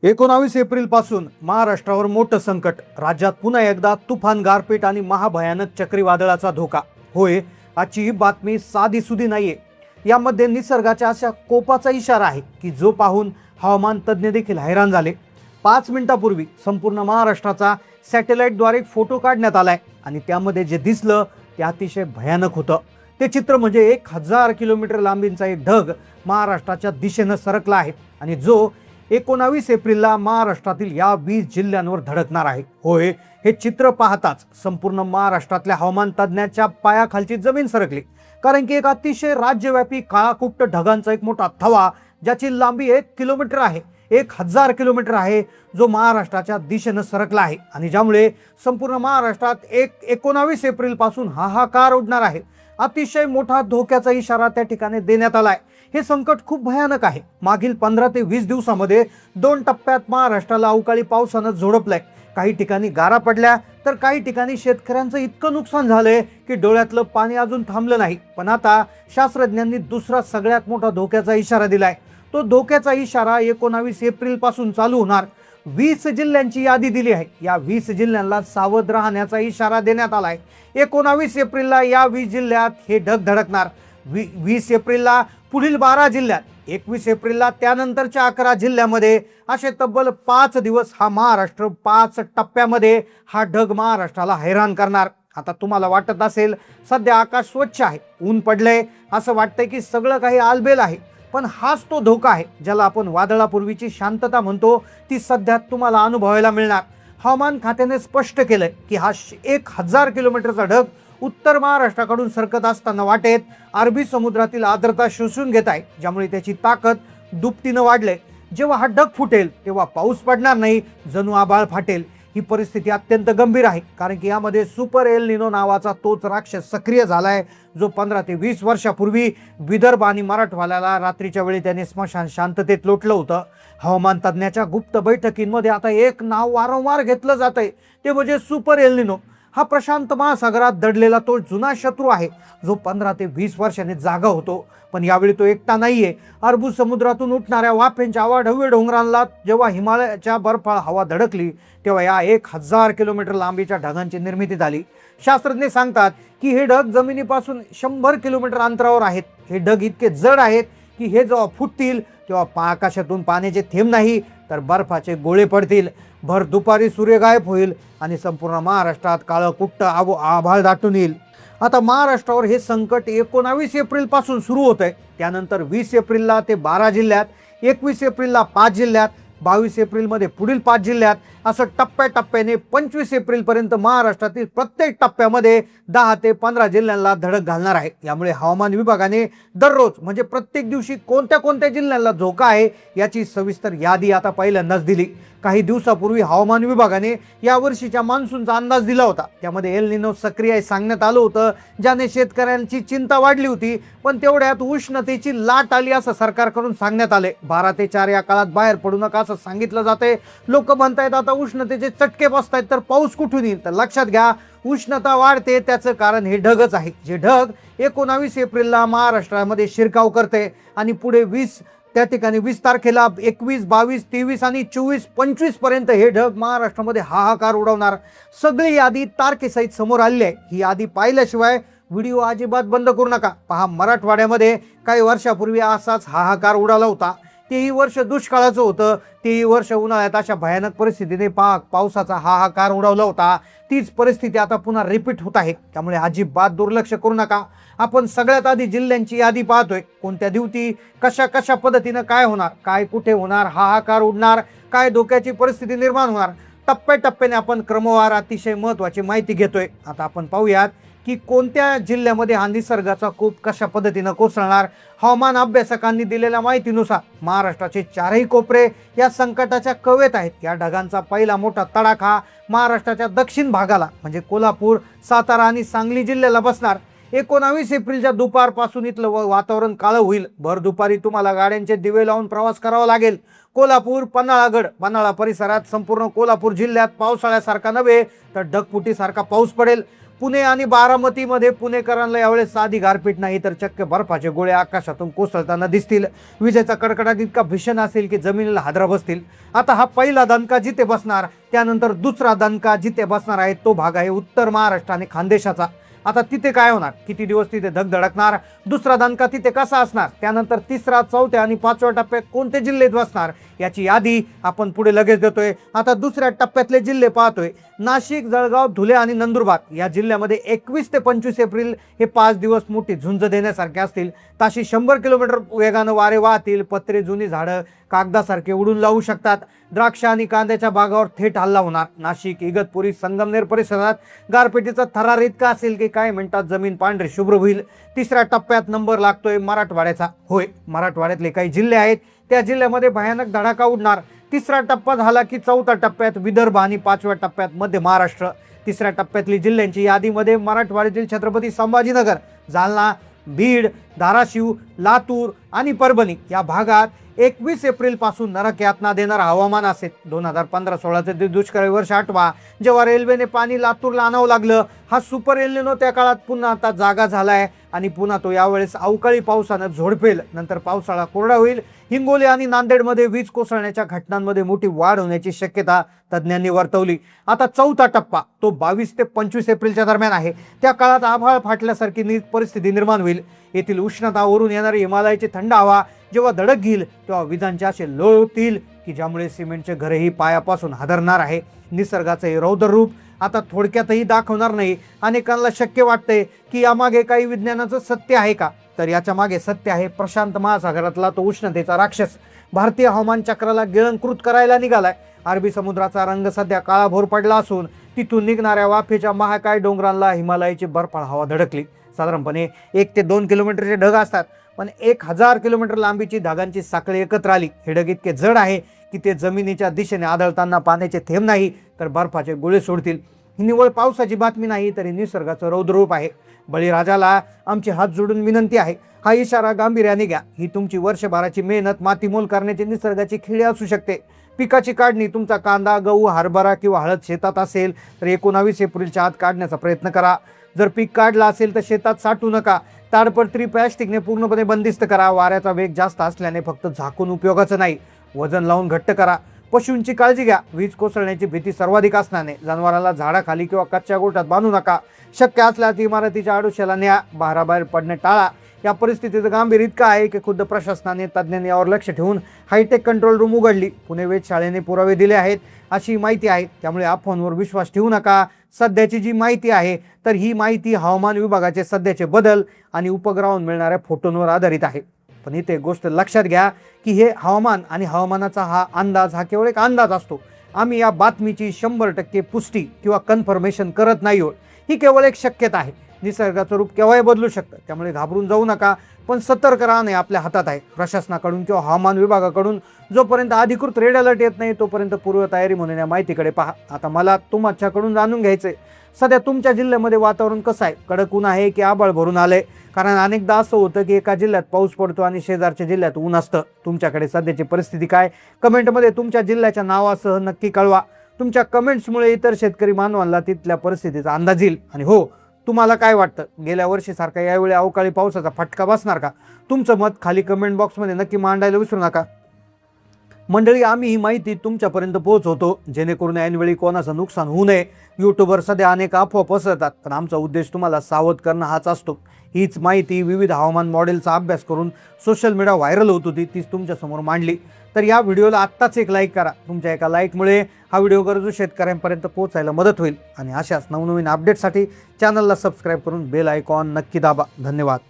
19 April पासून महाराष्ट्रावर मोठं संकट. राज्यात पुन्हा एकदा तुफान, गारपीट आणि महाभयानक चक्रीवादळाचा धोका. होय, आजची ही बातमी साधीसुधी नाहीये. यामध्ये निसर्गाच्या अशा कोपाचा इशारा आहे की जो पाहून हवामान तज्ज्ञ देखील हैराण झाले. 5 मिनिटापूर्वी संपूर्ण महाराष्ट्राचा सॅटेलाइटद्वारे फोटो काढण्यात आलाय आणि त्यामध्ये जे दिसलं ते अतिशय भयानक होतं. ते चित्र म्हणजे 1000 किलोमीटर लांबीचा एक ढग महाराष्ट्राच्या दिशेनं सरकला आहे आणि जो 19 एप्रिलला महाराष्ट्रातील या 20 जिल्ह्यांवर धडकणार आहे. होय, हे चित्र पाहताच संपूर्ण महाराष्ट्रातल्या हवामान तज्ज्ञांच्या पायाखालची जमीन सरकली. कारण की एक अतिशय राज्यव्यापी काळाकुट्ट ढगांचा एक मोठा थवा, ज्याची लांबी 1 किलोमीटर आहे, 1000 किलोमीटर आहे, जो महाराष्ट्राच्या दिशेनं सरकला आहे आणि ज्यामुळे संपूर्ण महाराष्ट्रात 19 एप्रिल पासून हाहाकार उडणार आहे. अतिशय मोठा धोक्याचा इशारा त्या ठिकाणी देण्यात आलाय. हे संकट खूप भयानक आहे. मागील 15 ते 20 दिवसामध्ये 2 टप्प्यात महाराष्ट्राला अवकाळी पावसानं झोडपलंय. काही ठिकाणी गारा पडल्या तर काही ठिकाणी शेतकऱ्यांचं इतकं नुकसान झालंय की डोळ्यातलं पाणी अजून थांबलं नाही. पण आता शास्त्रज्ञांनी दुसरा सगळ्यात मोठा धोक्याचा इशारा दिलाय. तो धोक्याचा इशारा 19 एप्रिल पासून चालू होणार. 20 जिल्ह्यांची यादी दिली आहे. या 20 जिल्ह्यांना सावध राहण्याचा इशारा देण्यात आलाय. 19 एप्रिलला या 20 जिल्ह्यात हे ढग धडकणार. 20 एप्रिलला पुढील 12 जिल्ह्यात, 21 एप्रिलला त्यानंतरच्या 11 जिल्ह्यामध्ये, असे तब्बल 5 दिवस हा महाराष्ट्र 5 टप्प्यामध्ये हा ढग महाराष्ट्राला हैराण करणार. आता तुम्हाला वाटत असेल सध्या आकाश स्वच्छ आहे, ऊन पडलंय, असं वाटतंय की सगळं काही आलबेल आहे. पण हाच तो धोका आहे ज्याला आपण वादळापूर्वीची शांतता म्हणतो, ती सध्या तुम्हाला अनुभवायला मिळणार. हवामान खात्याने स्पष्ट केलंय की हा 1000 किलोमीटरचा ढग उत्तर महाराष्ट्राकडून सरकत असताना वाटेत अरबी समुद्रातील आर्द्रता शोषून घेत आहे, ज्यामुळे त्याची ताकद दुपटीनं वाढले. जेव्हा हा ढग फुटेल तेव्हा पाऊस पडणार नाही, जणू आभाळ फाटेल. ही परिस्थिती अत्यंत गंभीर आहे, कारण की यामध्ये सुपर एल निनो नावाचा तोच राक्षस सक्रिय झालाय, जो 15 ते 20 वर्षापूर्वी विदर्भ आणि मराठवाड्याला रात्रीच्या वेळी त्याने स्मशान शांततेत लोटलं होतं. हवामान तज्ज्ञाच्या गुप्त बैठकींमध्ये आता एक नाव वारंवार घेतलं जात आहे, ते म्हणजे सुपर एल निनो. हा प्रशांत महासागरात दडलेला तो जुना शत्रू आहे, जो 15 ते 20 वर्षांनी जागा होतो. पण यावेळी तो एकटा नाहीये. अरबी समुद्रातून उठणाऱ्या वाफेंच्या अवाढव्य डोंगरांना जेव्हा हिमालयाच्या बर्फाळ हवा धडकली, तेव्हा या 1000 किलोमीटर लांबीच्या ढगांची निर्मिती झाली. शास्त्रज्ञ सांगतात की हे ढग जमिनीपासून 100 किलोमीटर अंतरावर आहेत. हे ढग इतके जड आहेत की हे जेव्हा फुटतील तेव्हा आकाशातून पाण्याचे थेंब नाही तर बर्फाचे गोळे पडतील. भर दुपारी सूर्य गायब होईल आणि संपूर्ण महाराष्ट्रात काळं कुट्ट आभाळ दाटून येईल. आता महाराष्ट्रावर हे संकट 19 एप्रिल पासून सुरू होत आहे. त्यानंतर 20 एप्रिलला ते 12 जिल्ह्यात, 21 एप्रिलला 5 जिल्ह्यात, 22 एप्रिलमध्ये पुढील 5 जिल्ह्यात, असं टप्प्याटप्प्याने 25 एप्रिलपर्यंत महाराष्ट्रातील प्रत्येक टप्प्यामध्ये 10 ते 15 जिल्ह्यांना धडक घालणार आहे. यामुळे हवामान विभागाने दररोज म्हणजे प्रत्येक दिवशी कोणत्या कोणत्या जिल्ह्यांना धोका आहे याची सविस्तर यादी आता पहिल्यांदाच दिली. काही दिवसापूर्वी हवामान विभागाने यावर्षीच्या मान्सूनचा अंदाज दिला होता. त्यामध्ये एल निनो सक्रिय सांगण्यात आलं होतं, ज्याने शेतकऱ्यांची चिंता वाढली होती. पण तेवढ्यात उष्णतेची लाट आली असं सरकारकडून सांगण्यात आले. 12 ते 4 या काळात बाहेर पडू नका असं सांगितलं जाते. लोक म्हणतायत आता उष्णतेचे चटके बसतायत तर पाऊस कुठून येईल. तर लक्षात घ्या, उष्णता वाढते त्याचं कारण हे ढगच आहे. जे ढग 19 एप्रिलला महाराष्ट्रामध्ये शिरकाव करते आणि पुढे 20 त्या ठिकाणी 20 तारखेला 21, 22, 23 आणि 24, 25 पर्यंत हे ढग महाराष्ट्रामध्ये हाहाकार उडवणार. सगळी यादी तारखेसहित समोर आली आहे. ही यादी पाहिल्याशिवाय व्हिडिओ अजिबात बंद करू नका. पहा, मराठवाड्यामध्ये काही वर्षापूर्वी असाच हाहाकार उडाला होता. तेही वर्ष दुष्काळाचं होतं. तेही वर्ष उन्हाळ्यात अशा भयानक परिस्थितीने पावसाचा हाहाकार उडवला होता. तीच परिस्थिती आता पुन्हा रिपीट होत आहे. त्यामुळे अजिबात दुर्लक्ष करू नका. आपण सगळ्यात आधी जिल्ह्यांची यादी पाहतोय. कोणत्या दिवशी कशा पद्धतीनं काय होणार, काय कुठे होणार, हाहाकार उडणार, काय धोक्याची परिस्थिती निर्माण होणार, टप्प्याटप्प्याने आपण क्रमवार अतिशय महत्त्वाची माहिती घेतोय. आता आपण पाहूयात की कोणत्या जिल्ह्यामध्ये हा निसर्गाचा कोप कशा पद्धतीनं कोसळणार. हवामान अभ्यासकांनी दिलेल्या माहितीनुसार महाराष्ट्राचे 4ही कोपरे या संकटाच्या कवेत आहेत. या ढगांचा पहिला मोठा तडाखा महाराष्ट्राच्या दक्षिण भागाला म्हणजे कोल्हापूर, सातारा आणि सांगली जिल्ह्याला बसणार. 19 एप्रिलच्या दुपारपासून इथलं वातावरण काळं होईल. भर दुपारी तुम्हाला गाड्यांचे दिवे लावून प्रवास करावा लागेल. कोल्हापूर, पन्हाळागड, पन्हाळा परिसरात संपूर्ण कोल्हापूर जिल्ह्यात पावसाळ्यासारखा नव्हे तर ढगफुटीसारखा पाऊस पडेल. पुणे आणि बारामतीमध्ये पुणेकरांना यावेळेस साधी गारपीट नाही तर चक्क बर्फाचे गोळे आकाशातून कोसळताना दिसतील. विजेचा कडकडाट इतका भीषण असेल की जमिनीला हादरा बसतील. आता हा पहिला दणका जिथे बसणार, त्यानंतर दुसरा दणका जिथे बसणार आहे तो भाग आहे उत्तर महाराष्ट्र आणि खानदेशाचा. आता तिथे काय होणार, किती दिवस तिथे धगधडकणार, दुसरा दणका तिथे कसा असणार, त्यानंतर तिसरा, चौथ्या आणि पाचव्या टप्प्यात कोणते जिल्हे बसणार याची यादी आपण पुढे लगेच देतोय. आता दुसऱ्या टप्प्यातले जिल्हे पाहतोय. नाशिक, जळगाव, धुळे आणि नंदुरबार या जिल्ह्यामध्ये 21 ते 25 एप्रिल हे 5 दिवस मोठी झुंज देण्यासारखे असतील. ताशी 100 किलोमीटर वेगानं वारे वाहतील. पत्रे, जुनी झाडं कागदासारखे उडून लावू शकतात. द्राक्ष आणि कांद्याच्या बागावर थेट हल्ला होणार. नाशिक, इगतपुरी, संगमनेर परिसरात गारपिटीचा थरार इतका असेल की काही मिनिटात जमीन पांढरी शुभ्र होईल. तिसऱ्या टप्प्यात नंबर लागतोय मराठवाड्याचा. होय, मराठवाड्यातले काही जिल्हे आहेत त्या जिल्ह्यामध्ये भयानक धडाका उडणार. तिसरा टप्पा झाला की चौथ्या टप्प्यात विदर्भ आणि पाचव्या टप्प्यात मध्य महाराष्ट्र. तिसऱ्या टप्प्यातली जिल्ह्यांची यादीमध्ये मराठवाड्यातील छत्रपती संभाजीनगर, जालना, बीड, धाराशिव, लातूर आणि परभणी या भागात 21 एप्रिल पासून नरक यातना देणारा हवामान असेल. 2015-16चे दुष्काळी वर्ष आठवा, जेव्हा रेल्वेने पाणी लातूरला आणावं लागलं. हा सुपर एल्निनो त्या काळात पुन्हा आता जागा झालाय आणि पुन्हा तो यावेळेस अवकाळी पावसानं झोडपेल. नंतर पावसाळा कोरडा होईल. हिंगोली आणि नांदेडमध्ये वीज कोसळण्याच्या घटनांमध्ये मोठी वाढ होण्याची शक्यता तज्ज्ञांनी वर्तवली. आता चौथा टप्पा तो 22 ते 25 एप्रिलच्या दरम्यान आहे. त्या काळात आभाळ फाटल्यासारखी परिस्थिती निर्माण होईल. येथील उष्णता, वरून येणारी हिमालयाची थंड हवा जेव्हा धडक घेईल तेव्हा विजांचे असे लोळ होतील की ज्यामुळे सिमेंटचे घरही पायापासून हादरणार आहे. निसर्गाचं हे रौद्र रूप आता थोडक्यातही दाखवणार नाही. अनेकांना शक्य वाटते की यामागे काही विज्ञानाचं सत्य आहे का, तर याच्या मागे सत्य आहे प्रशांत महासागरातला तो उष्णतेचा राक्षस भारतीय हवामान चक्राला गिळंकृत करायला निघालाय. अरबी समुद्राचा रंग सध्या काळाभोर पडला असून तिथून निघणाऱ्या वाफेच्या महाकाय डोंगरांना हिमालयाची बर्फाळ हवा धडकली. साधारणपणे 1 ते 2 किलोमीटरचे ढग असतात, पण 1000 किलोमीटर लांबीची ढगांची साखळी एकत्र आली. हे ढग इतके जड आहे की ते जमिनीच्या दिशेने आदळताना पाण्याचे थेंब नाही तर बर्फाचे गोळे सोडतील. ही निव्वळ पावसाची बातमी नाही तर निसर्गाचं रौद्ररूप आहे. बळीराजाला आमची हात जोडून विनंती आहे, हा इशारा गांभीर्याने घ्या. ही तुमची वर्षभराची मेहनत मातीमोल करण्याची निसर्गाची खेळी असू शकते. पिकाची काढणी, तुमचा कांदा, गहू, हरभरा किंवा हळद शेतात असेल तर 19 एप्रिलच्या आत काढण्याचा प्रयत्न करा. जर पीक काढलं असेल तर शेतात साठवू नका. ताडपत्री प्लॅस्टिकने पूर्णपणे बंदिस्त करा. वाऱ्याचा वेग जास्त असल्याने फक्त झाकून उपयोगाचं नाही, वजन लावून घट्ट करा. पशूंची काळजी घ्या. वीज कोसळण्याची भीती सर्वाधिक असल्याने जनावराला झाडाखाली किंवा कच्च्या गोठ्यात बांधू नका. शक्य असल्यास इमारतीच्या आडोशाला न्या. बाहेर पडणे टाळा. या परिस्थितीचं गांभीर्य इतकं आहे की खुद्द प्रशासनाने, तज्ज्ञांनी यावर लक्ष ठेवून हायटेक कंट्रोल रूम उघडली. पुणे वेधशाळेने पुरावे दिले आहेत अशी माहिती आहे. त्यामुळे अफवांवर विश्वास ठेवू नका. सध्याची जी माहिती आहे तर ही माहिती हवामान विभागाचे सध्याचे बदल आणि उपग्रहावरून मिळणाऱ्या फोटोंवर आधारित आहे. पण इथे गोष्ट लक्षात घ्या की हे हवामान आणि हवामानाचा हा अंदाज हा केवळ एक अंदाज असतो. आम्ही या बातमीची 100% पुष्टी किंवा कन्फर्मेशन करत नाही आहोत. ही केवळ एक शक्यता आहे. निसर्गाचं रूप केव्हाही बदलू शकतं, त्यामुळे घाबरून जाऊ नका. पण सतर्क राहणे आपल्या हातात आहे. प्रशासनाकडून किंवा हवामान विभागाकडून जोपर्यंत अधिकृत रेड अलर्ट येत नाही तोपर्यंत पूर्वतयारी म्हणून या माहितीकडे पहा. आता मला तुमच्याकडून जाणून घ्यायचंय, सध्या तुमच्या जिल्ह्यामध्ये वातावरण कसं आहे? कडक ऊन आहे की आभाळ भरून आलंय? कारण अनेकदा असं होतं की एका जिल्ह्यात पाऊस पडतो आणि शेजारच्या जिल्ह्यात ऊन असतं. तुमच्याकडे सध्याची परिस्थिती काय? कमेंटमध्ये तुमच्या जिल्ह्याच्या नावासह नक्की कळवा. तुमच्या कमेंट्समुळे इतर शेतकरी बांधवांना तिथल्या परिस्थितीचा अंदाज येईल. आणि हो, तुम्हाला काय वाटतं, गेल्या वर्षीसारखा यावेळी अवकाळी पावसाचा फटका बसणार का? तुमचं मत खाली कमेंट बॉक्समध्ये नक्की मांडायला विसरू नका. मंडळी, आम्ही ही माहिती तुमच्यापर्यंत पोहोचवतो जेणेकरून ऐनवेळी कोणाचं नुकसान होऊ नये. यूट्यूबवर सध्या अनेक अफवा पसरतात, पण आमचा उद्देश तुम्हाला सावध करणं हाच असतो. हीच माहिती विविध हवामान मॉडेलचा अभ्यास करून सोशल मीडिया व्हायरल होत होती, तीच तुमच्यासमोर मांडली. तर या व्हिडिओला आत्ताच एक लाईक करा. तुमच्या एका लाईकमुळे हा व्हिडिओ गरजू शेतकऱ्यांपर्यंत पोहोचायला मदत होईल. आणि अशाच नवनवीन अपडेटसाठी चॅनलला सबस्क्राईब करून बेल आयकॉन नक्की दाबा. धन्यवाद.